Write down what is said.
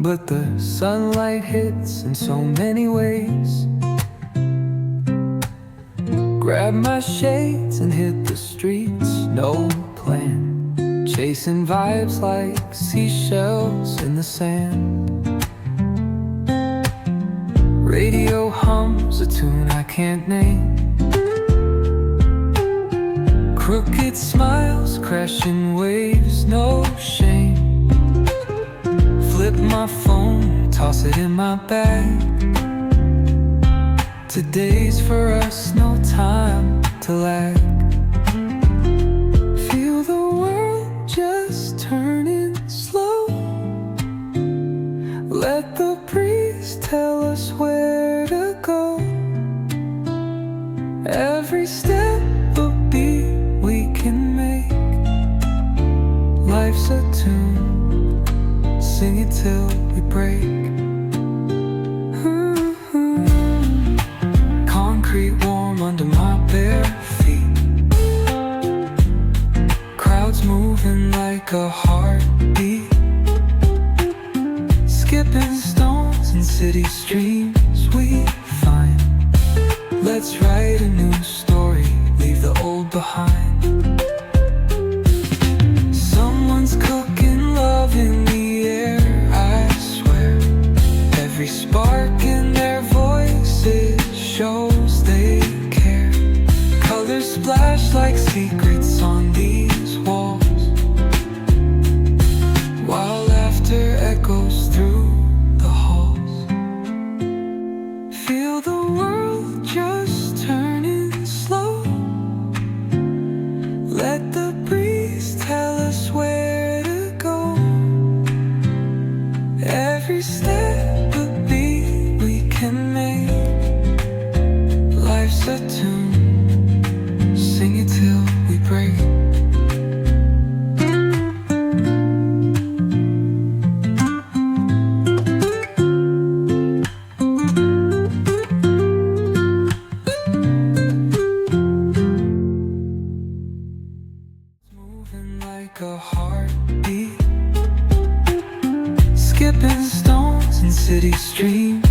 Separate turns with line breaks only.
but the sunlight hits in so many ways. Grab my shades and hit the streets, no plan, chasing vibes like seashells in the sand. Radio hums a tune I can't name. Crooked smiles, crashing waves, no shame. Flip my phone, toss it in my bag. Today's for us, no time to lag. Feel the world just turning slow. Let the breeze tell us where to go. Every step a beat we can make. Life's a tune, sing it till we break. Concrete warm under my bare feet. Crowds moving like a heartbeat. Skipping stones in city streams we find. Let's write a new story, leave the old behind. Someone's cooking love in the air, I swear. Every spark in their voices shows they care. Colors splash like secrets on these walls, while laughter echoes through the halls. Feel the world just turning slow. Let the breeze tell us where to go. Every step a beat we can make. Life's a tune, sing it till we break. Moving like a heartbeat. Skipping stones in city streams